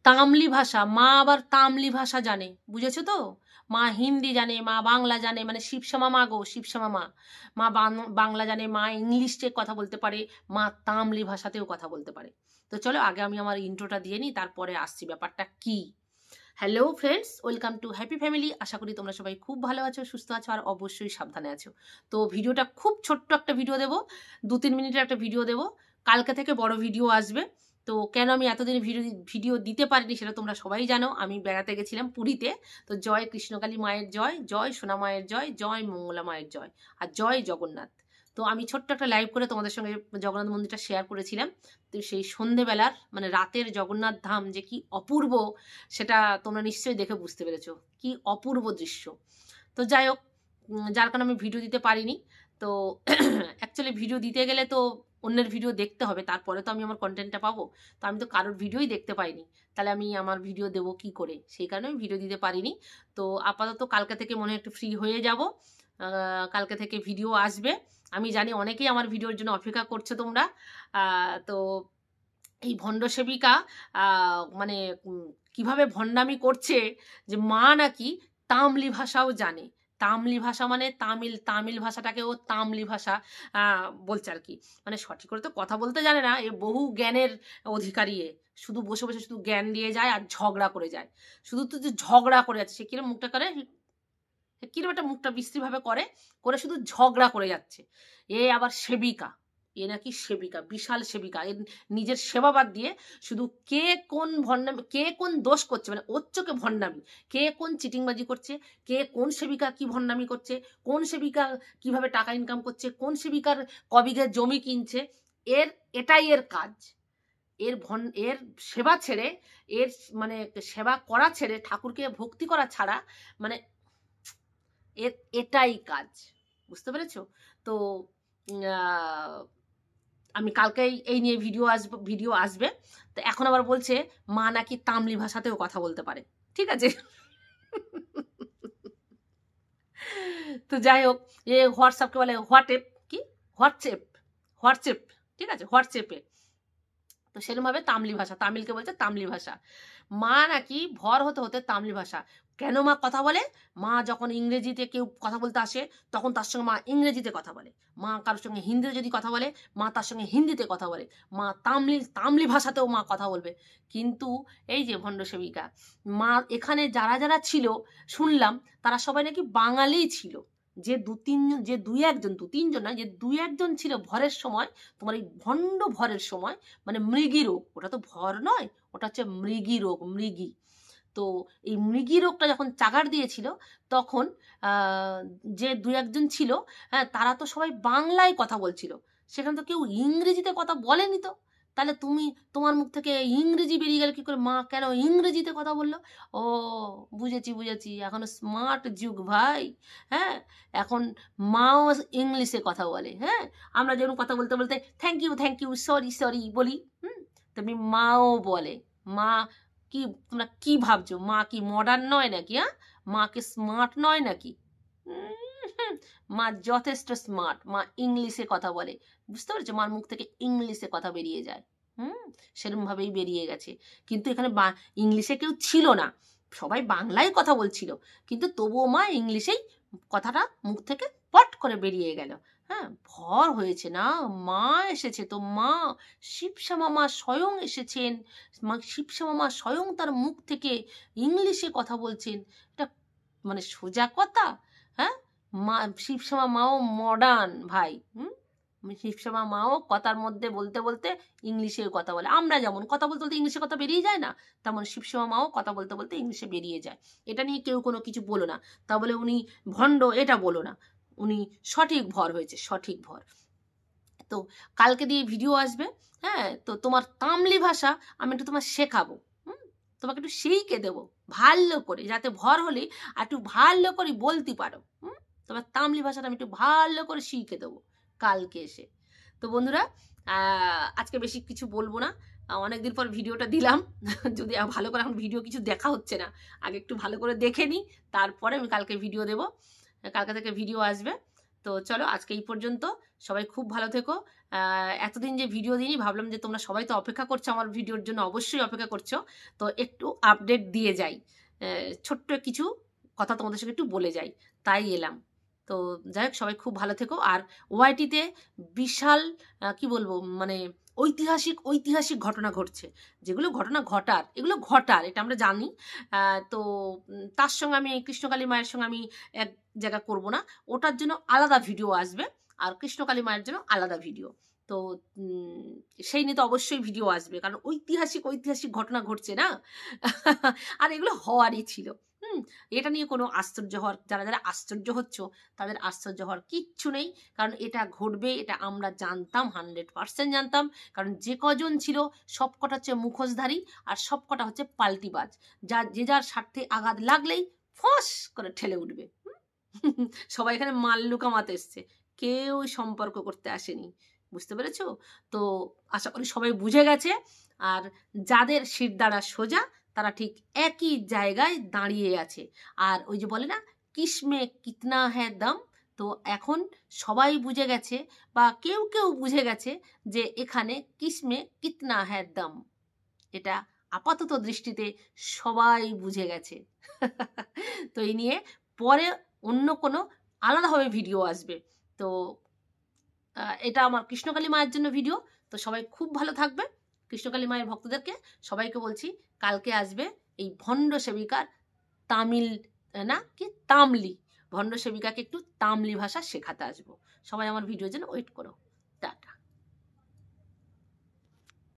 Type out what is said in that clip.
তামলি ভাষা, মা আবার তামলি ভাষা জানে, বুঝেছো তো? মা হিন্দি জানে, মা বাংলা জানে, মানে শিবশ্যামা মা গো, শিবশ্যামা মা, মা বাংলা জানে, মা ইংলিশে কথা বলতে পারে, মা তামলি ভাষাতেও কথা বলতে পারে। তো চলো আগে আমি আমার ইন্ট্রোটা দিয়ে নিই, তারপরে আসছি ব্যাপারটা কি। Hello friends, welcome to happy family. আশা করি তোমরা সবাই খুব ভালো আছো, সুস্থ আছো, আর অবশ্যই সাবধানে আছো। তো ভিডিওটা খুব ছোট্ট একটা ভিডিও দেবো, 2-3 মিনিটের একটা ভিডিও দেবো। কালকে থেকে বড় ভিডিও আসবে। তো কেন আমি এতদিন ভিডিও দিতে পারিনি সেটা তোমরা সবাই জানো। আমি বেড়াতে গেছিলাম পুরীতে। তো জয় কৃষ্ণকালী মায়ের জয়, জয় সোনা মায়ের জয়, জয় মঙ্গলা মায়ের জয়, আর জয় জগন্নাথ। তো আমি ছোট্ট একটা লাইভ করে তোমাদের সঙ্গে জগন্নাথ মন্দিরটা শেয়ার করেছিলাম। তো সেই সন্ধেবেলার মানে রাতের জগন্নাথ ধাম যে কি অপূর্ব, সেটা তোমরা নিশ্চয়ই দেখে বুঝতে পেরেছো, কি অপূর্ব দৃশ্য। তো যাই হোক, যার কারণে আমি ভিডিও দিতে পারিনি। তো অ্যাকচুয়ালি ভিডিও দিতে গেলে তো অন্যের ভিডিও দেখতে হবে, তারপরে তো আমি আমার কন্টেন্টটা পাবো। তো আমি তো কারোর ভিডিওই দেখতে পাইনি, তাহলে আমি আমার ভিডিও দেবো কি করে? সেই কারণে আমি ভিডিও দিতে পারিনি। তো আপাতত কালকে থেকে মনে হয় একটু ফ্রি হয়ে যাব। কালকে থেকে ভিডিও আসবে। আমি জানি অনেকেই আমার ভিডিওর জন্য অপেক্ষা করছো তোমরা। তো এই ভণ্ড সেবিকা মানে কিভাবে ভণ্ডামি করছে যে মা নাকি তামলি ভাষাও জানে। তামলি ভাষা মানে তামিল ভাষাটাকেও তামলি ভাষা বলছে আর কি। মানে সঠিক করে তো কথা বলতে জানে না, এ বহু জ্ঞানের অধিকারী। এ শুধু বসে বসে শুধু জ্ঞান দিয়ে যায় আর ঝগড়া করে যায়। শুধু তো যে ঝগড়া করে যাচ্ছে, সে কিরম মুখটা করে, কিরম একটা মুখটা বিশ্রীভাবে করে, করে শুধু ঝগড়া করে যাচ্ছে। এ আবার সেবিকা, এ নাকি সেবিকা, বিশাল সেবিকা। এর নিজের সেবা বাদ দিয়ে শুধু কে কোন ভণ্ডামি, কে কোন দোষ করছে, মানে ওর চোখে ভণ্ডামি, কে কোন চিটিংবাজি করছে, কে কোন সেবিকা কি ভণ্ডামি করছে, কোন সেবিকা কিভাবে টাকা ইনকাম করছে, কোন সেবিকার কবিঘে জমি কিনছে, এটাই এর কাজ। এর সেবা ছেড়ে, এর মানে সেবা করা ছেড়ে, ঠাকুরকে ভক্তি করা ছাড়া, মানে এটাই কাজ। বুঝতে পেরেছো? তো আমি কালকেই এই নিয়ে ভিডিও আসবে। তো এখন আবার বলছে মা নাকি তামলি ভাষাতেও কথা বলতে পারে। ঠিক আছে। তো যাই হোক, এ হোয়াটসঅ্যাপকে বলে হোয়াটসঅ্যাপ, কি হোয়াটসঅ্যাপ, ঠিক আছে, হোয়াটসঅ্যাপে। তো সেরকমভাবে তামলি ভাষা, তামিলকে বলছে তামলি ভাষা। মা নাকি ভর হতে হতে তামলি ভাষা। কেন মা কথা বলে? মা যখন ইংরেজিতে কেউ কথা বলতে আসে, তখন তার সঙ্গে মা ইংরেজিতে কথা বলে। মা কারোর সঙ্গে হিন্দিতে যদি কথা বলে, মা তার সঙ্গে হিন্দিতে কথা বলে। মা তামলি ভাষাতেও মা কথা বলবে। কিন্তু এই যে ভণ্ড সেবিকা, মা এখানে যারা যারা ছিল শুনলাম, তারা সবাই নাকি বাঙালিই ছিল। যে দুই একজন না, যে দুই একজন ছিল ভরের সময়, তোমার এই ভণ্ড ভরের সময়, মানে মৃগী রোগ, ওটা তো ভর নয়, ওটা হচ্ছে মৃগী রোগ, মৃগী। তো এই মৃগী রোগটা যখন চাগার দিয়েছিল, তখন যে দুই একজন ছিল, হ্যাঁ, তারা তো সবাই বাংলায় কথা বলছিল, সেখানে তো কেউ ইংরেজিতে কথা বলেনি। তো তাহলে তোমার মুখ থেকে ইংরেজি বেরিয়ে গেল কি করে? মা কেন ইংরেজিতে কথা বললো? ও, বুঝেছি, এখন স্মার্ট যুগ ভাই। হ্যাঁ, এখন মাও ইংলিশে কথা বলে। হ্যাঁ, আমরা যেরকম কথা বলতে বলতে থ্যাংক ইউ সরি বলি, তেমনি মাও বলে। মা কি, তোমরা কি ভাবছো মা কি মডার্ন নয় নাকি? হ্যাঁ, মা কি স্মার্ট নয় নাকি? মা যথেষ্ট স্মার্ট। মা ইংলিশে কথা বলে, বুঝতে পারছো? মার মুখ থেকে ইংলিশে কথা বেরিয়ে যায়। সেরকম ভাবেই বেরিয়ে গেছে। কিন্তু এখানে ইংলিশে কেউ ছিল না, সবাই বাংলায় কথা বলছিল, কিন্তু তবুও মা ইংলিশেই কথাটা মুখ থেকে পট করে বেরিয়ে গেল। হ্যাঁ, ভর হয়েছে না, মা এসেছে। তো মা শিবশ্যামা মা স্বয়ং এসেছেন, মা শিবশ্যামা মা স্বয়ং তার মুখ থেকে ইংলিশে কথা বলছেন। এটা মানে সোজা কথা? হ্যাঁ, মা শিবশ্যামা মাও মডার্ন ভাই। শিবশ্যামা মাও কথার মধ্যে বলতে বলতে ইংলিশেও কথা বলে। আমরা যেমন কথা বলতে বলতে ইংলিশে কথা বেরিয়ে যায় না, তেমন শিবশ্যামা মাও কথা বলতে বলতে ইংলিশে বেরিয়ে যায়। এটা নিয়ে কেউ কোনো কিছু বলো না, তা বলে উনি ভণ্ড এটা বলো না। উনি সঠিক ভর হয়েছে, সঠিক ভর। তো কালকে দিয়ে ভিডিও আসবে। হ্যাঁ, তো তোমার তামলি ভাষা আমি একটু তোমার শেখাবো। তোমাকে একটু শিখে দেবো ভালো করে, যাতে ভর হলে আর একটু ভালো করে বলতে পারো। তোমার তামলি ভাষাটা আমি একটু ভালো করে শিখে দেবো কালকে এসে। তো বন্ধুরা, আজকে বেশি কিছু বলবো না, অনেকদিন পর ভিডিওটা দিলাম। যদি ভালো করে, এখন ভিডিও কিছু দেখা হচ্ছে না, আগে একটু ভালো করে দেখে নিই, তারপরে আমি কালকে ভিডিও দেবো। কালকে থেকে ভিডিও আসবে। তো চলো আজকে এই পর্যন্ত, সবাই খুব ভালো থেকো। এতদিন যে ভিডিও দিইনি, ভাবলাম যে তোমরা সবাই তো অপেক্ষা করছো আমার ভিডিওর জন্য, অবশ্যই অপেক্ষা করছো, তো একটু আপডেট দিয়ে যাই, ছোট্ট কিছু কথা তোমাদের সঙ্গে একটু বলে যাই, তাই এলাম। তো যাই হোক, সবাই খুব ভালো থেকো। আর ওয়াইটিতে বিশাল কি বলবো, মানে ঐতিহাসিক ঐতিহাসিক ঘটনা ঘটছে, যেগুলো ঘটনা ঘটার, এগুলো ঘটার, এটা আমরা জানি। তো তার সঙ্গে আমি কৃষ্ণকালী মায়ের সঙ্গে আমি এক জায়গা করব না, ওটার জন্য আলাদা ভিডিও আসবে, আর কৃষ্ণকালী মায়ের জন্য আলাদা ভিডিও। তো সেই নিয়ে তো অবশ্যই ভিডিও আসবে, কারণ ঐতিহাসিক ঐতিহাসিক ঘটনা ঘটছে না। আর এগুলো হওয়ারই ছিল। এটা নিয়ে কোনো আশ্চর্য হওয়ার, যারা যারা আশ্চর্য হচ্ছ তাদের আশ্চর্য হওয়ার কিচ্ছু নেই, কারণ এটা ঘটবে, এটা আমরা জানতাম, 100% জানতাম। কারণ যে কজন ছিল সব কটা হচ্ছে মুখোশধারী, আর সব কটা হচ্ছে পাল্টিবাজ, যে যার স্বার্থে আঘাত লাগলেই ফস করে ঠেলে উঠবে। সবাই এখানে মাল্লু কামাতে এসছে, কেউ সম্পর্ক করতে আসেনি, বুঝতে পেরেছো? তো আশা করি সবাই বুঝে গেছে। আর যাদের শিরদাঁড়া সোজা তারা ঠিক একই জায়গায় দাঁড়িয়ে আছে। আর ওই যে বলে না, কিসমে কিতনা হ্যাঁ দম, তো এখন সবাই বুঝে গেছে, বা কেউ কেউ বুঝে গেছে যে এখানে কিসমে কিতনা হ্যাঁ দম, এটা আপাতত দৃষ্টিতে সবাই বুঝে গেছে। তো এই নিয়ে পরে অন্য কোনো আলাদাভাবে ভিডিও আসবে। তো এটা আমার কৃষ্ণকালী মায়ের জন্য ভিডিও। তো সবাই খুব ভালো থাকবে। কৃষ্ণকালী মায়ের ভক্তদেরকে সবাইকে বলছি, কালকে আসবে এই ভণ্ড সেবিকার তামিল, না কি তামলি, ভণ্ড সেবিকাকে একটু তামলি ভাষা শেখাতে আসবো। সবাই আমার ভিডিওর জন্য ওয়েট করো। টাটা।